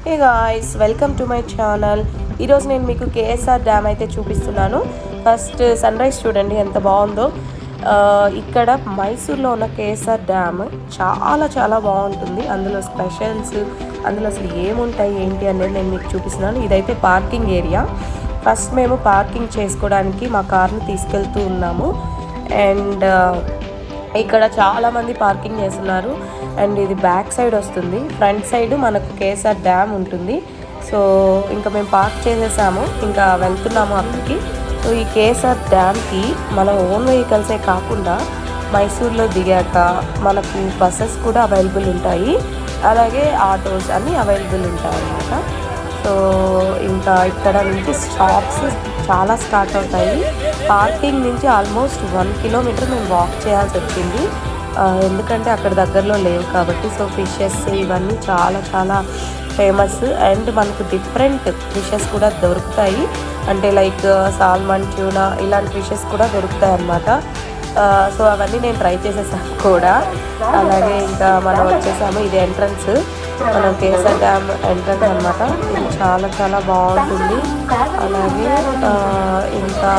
Hey guys, welcome to my channel. ఈరోజు నేను మీకు కేఎస్ఆర్ డ్యామ్ అయితే చూపిస్తున్నాను. ఫస్ట్ సన్ రైజ్ చూడండి ఎంత బాగుందో. ఇక్కడ మైసూర్లో ఉన్న కేఎస్ఆర్ డ్యామ్ చాలా చాలా బాగుంటుంది. అందులో స్పెషల్స్, అందులో అసలు ఏముంటాయి ఏంటి అనేది నేను మీకు చూపిస్తున్నాను. ఇదైతే పార్కింగ్ ఏరియా. ఫస్ట్ మేము పార్కింగ్ చేసుకోవడానికి మా కార్ని తీసుకెళ్తూ ఉన్నాము. అండ్ ఇక్కడ చాలామంది పార్కింగ్ చేస్తున్నారు. అండ్ ఇది బ్యాక్ సైడ్ వస్తుంది, ఫ్రంట్ సైడ్ మనకు కేఎస్ఆర్ డ్యామ్ ఉంటుంది. సో ఇంకా మేము పార్క్ చేసేసాము, ఇంకా వెళ్తున్నాము అక్కడికి. సో ఈ కేఎస్ఆర్ డ్యామ్కి మన ఓన్ వెహికల్సే కాకుండా మైసూర్లో దిగాక మనకు బస్సెస్ కూడా అవైలబుల్ ఉంటాయి, అలాగే ఆటోస్ అన్నీ అవైలబుల్ ఉంటాయి అన్నమాట. సో ఇంకా ఇక్కడ నుంచి షాప్స్ చాలా స్టార్ట్ అవుతాయి. పార్కింగ్ నుంచి ఆల్మోస్ట్ 1 కిలోమీటర్ మేము వాక్ చేయాల్సి వచ్చింది, ఎందుకంటే అక్కడ దగ్గరలో లేవు కాబట్టి. సో ఫిషెస్ ఇవన్నీ చాలా చాలా ఫేమస్. అండ్ మనకు డిఫరెంట్ ఫిషెస్ కూడా దొరుకుతాయి, అంటే లైక్ సాల్మన్, ట్యూనా ఇలాంటి ఫిషెస్ కూడా దొరుకుతాయి అన్నమాట. సో అవన్నీ నేను ట్రై చేసేసాను కూడా. అలాగే ఇంకా మనం వచ్చేసాము, ఇది ఎంట్రన్స్, మనం కేఎస్ఆర్ డ్యామ్ ఎంట్రన్స్ అనమాట. ఇది చాలా చాలా బాగుంటుంది. అలాగే ఇంకా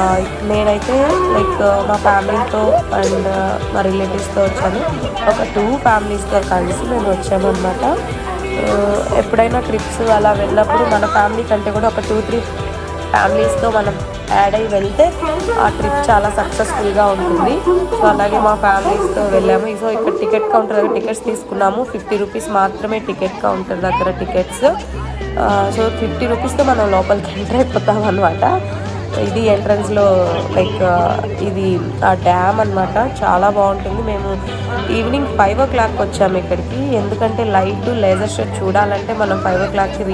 నేనైతే లైక్ మా ఫ్యామిలీతో అండ్ మా రిలేటివ్స్తో వచ్చాను. ఒక 2 ఫ్యామిలీస్తో కలిసి మేము వచ్చాము అనమాట. ఎప్పుడైనా ట్రిప్స్ అలా వెళ్ళినప్పుడు మన ఫ్యామిలీ కంటే కూడా ఒక 2-3 ఫ్యామిలీస్తో మనం యాడ్ అయ్యి వెళ్తే ఆ ట్రిప్ చాలా సక్సెస్ఫుల్గా ఉంటుంది. సో అలాగే మా ఫ్యామిలీస్తో వెళ్ళాము. సో ఇక్కడ టికెట్ కౌంటర్ దగ్గర టికెట్స్ తీసుకున్నాము. 50 రూపీస్ మాత్రమే టికెట్ కౌంటర్ దగ్గర టికెట్స్. సో 50 రూపీస్తో మనం లోపలికి ఎంటర్ అయిపోతాం అనమాట. ఇది ఎంట్రన్స్లో లైక్ ఇది ఆ డ్యామ్ అనమాట, చాలా బాగుంటుంది. మేము ఈవినింగ్ 5 o'clock వచ్చాము ఇక్కడికి, ఎందుకంటే లైట్ లేజర్ షో చూడాలంటే మనం 5 o'clockకి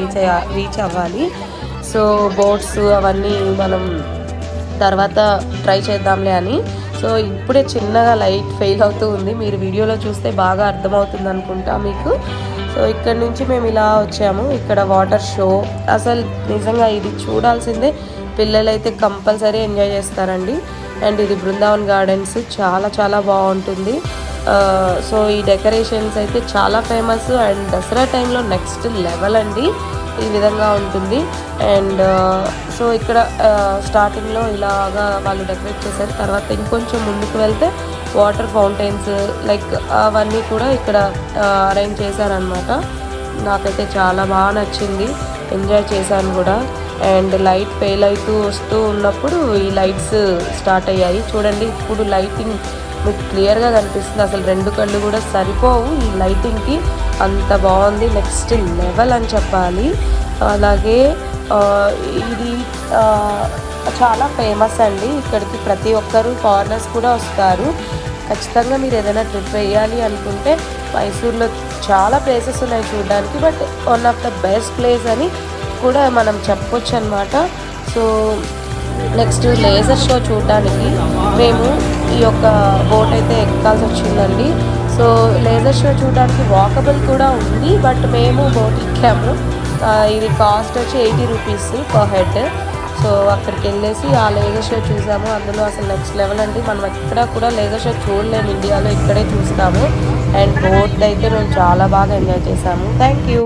రీచ్ అవ్వాలి. సో బోట్స్ అవన్నీ మనం తర్వాత ట్రై చేద్దాంలే అని. సో ఇప్పుడే చిన్నగా లైట్ ఫెయిల్ అవుతూ ఉంది, మీరు వీడియోలో చూస్తే బాగా అర్థమవుతుంది అనుకుంటా మీకు. సో ఇక్కడ నుంచి మేము ఇలా వచ్చాము. ఇక్కడ వాటర్ షో అసలు నిజంగా ఇది చూడాల్సిందే, పిల్లలైతే కంపల్సరీ ఎంజాయ్ చేస్తారండి. అండ్ ఇది బృందావన్ గార్డెన్స్, చాలా చాలా బాగుంటుంది. సో ఈ డెకరేషన్స్ అయితే చాలా ఫేమస్. అండ్ దసరా టైంలో నెక్స్ట్ లెవెల్ అండి, ఈ విధంగా ఉంటుంది. అండ్ సో ఇక్కడ స్టార్టింగ్లో ఇలాగా వాళ్ళు డెకరేట్ చేశారు. తర్వాత ఇంకొంచెం ముందుకు వెళ్తే వాటర్ ఫౌంటైన్స్ లైక్ అవన్నీ కూడా ఇక్కడ అరేంజ్ చేశారనమాట. నాకైతే చాలా బాగా నచ్చింది, ఎంజాయ్ చేశాను కూడా. అండ్ లైట్ ఫెయిల్ అవుతూ వస్తూ ఉన్నప్పుడు ఈ లైట్స్ స్టార్ట్ అయ్యాయి చూడండి. ఇప్పుడు లైటింగ్ మీకు క్లియర్గా కనిపిస్తుంది, అసలు 2 కళ్ళు కూడా సరిపోవు ఈ లైటింగ్కి, అంత బాగుంది, నెక్స్ట్ లెవెల్ అని చెప్పాలి. అలాగే ఇది చాలా ఫేమస్ అండి, ఇక్కడికి ప్రతి ఒక్కరు ఫారినర్స్ కూడా వస్తారు. ఖచ్చితంగా మీరు ఏదైనా ట్రిప్ వేయాలి అనుకుంటే మైసూర్లో చాలా ప్లేసెస్ ఉన్నాయి చూడడానికి, but one of the best place అని కూడా మనం చెప్పొచ్చు అనమాట. సో నెక్స్ట్ లేజర్ షో చూడడానికి మేము ఈ యొక్క బోట్ అయితే ఎక్కాల్సి వచ్చిందండి. సో లేజర్ షో చూడడానికి వాకబుల్ కూడా ఉంది, బట్ మేము బోట్ ఎక్కాము. ఇది కాస్ట్ వచ్చి 80 రూపీస్ పర్ హెడ్. సో అక్కడికి వెళ్ళేసి ఆ లేజర్ షో చూసాము. అందులో అసలు నెక్స్ట్ లెవెల్ అండి, మనం ఎక్కడ కూడా లేజర్ షో చూడలేము ఇండియాలో, ఇక్కడే చూస్తాము. అండ్ బోట్ అయితే మేము చాలా బాగా ఎంజాయ్ చేసాము. Thank you.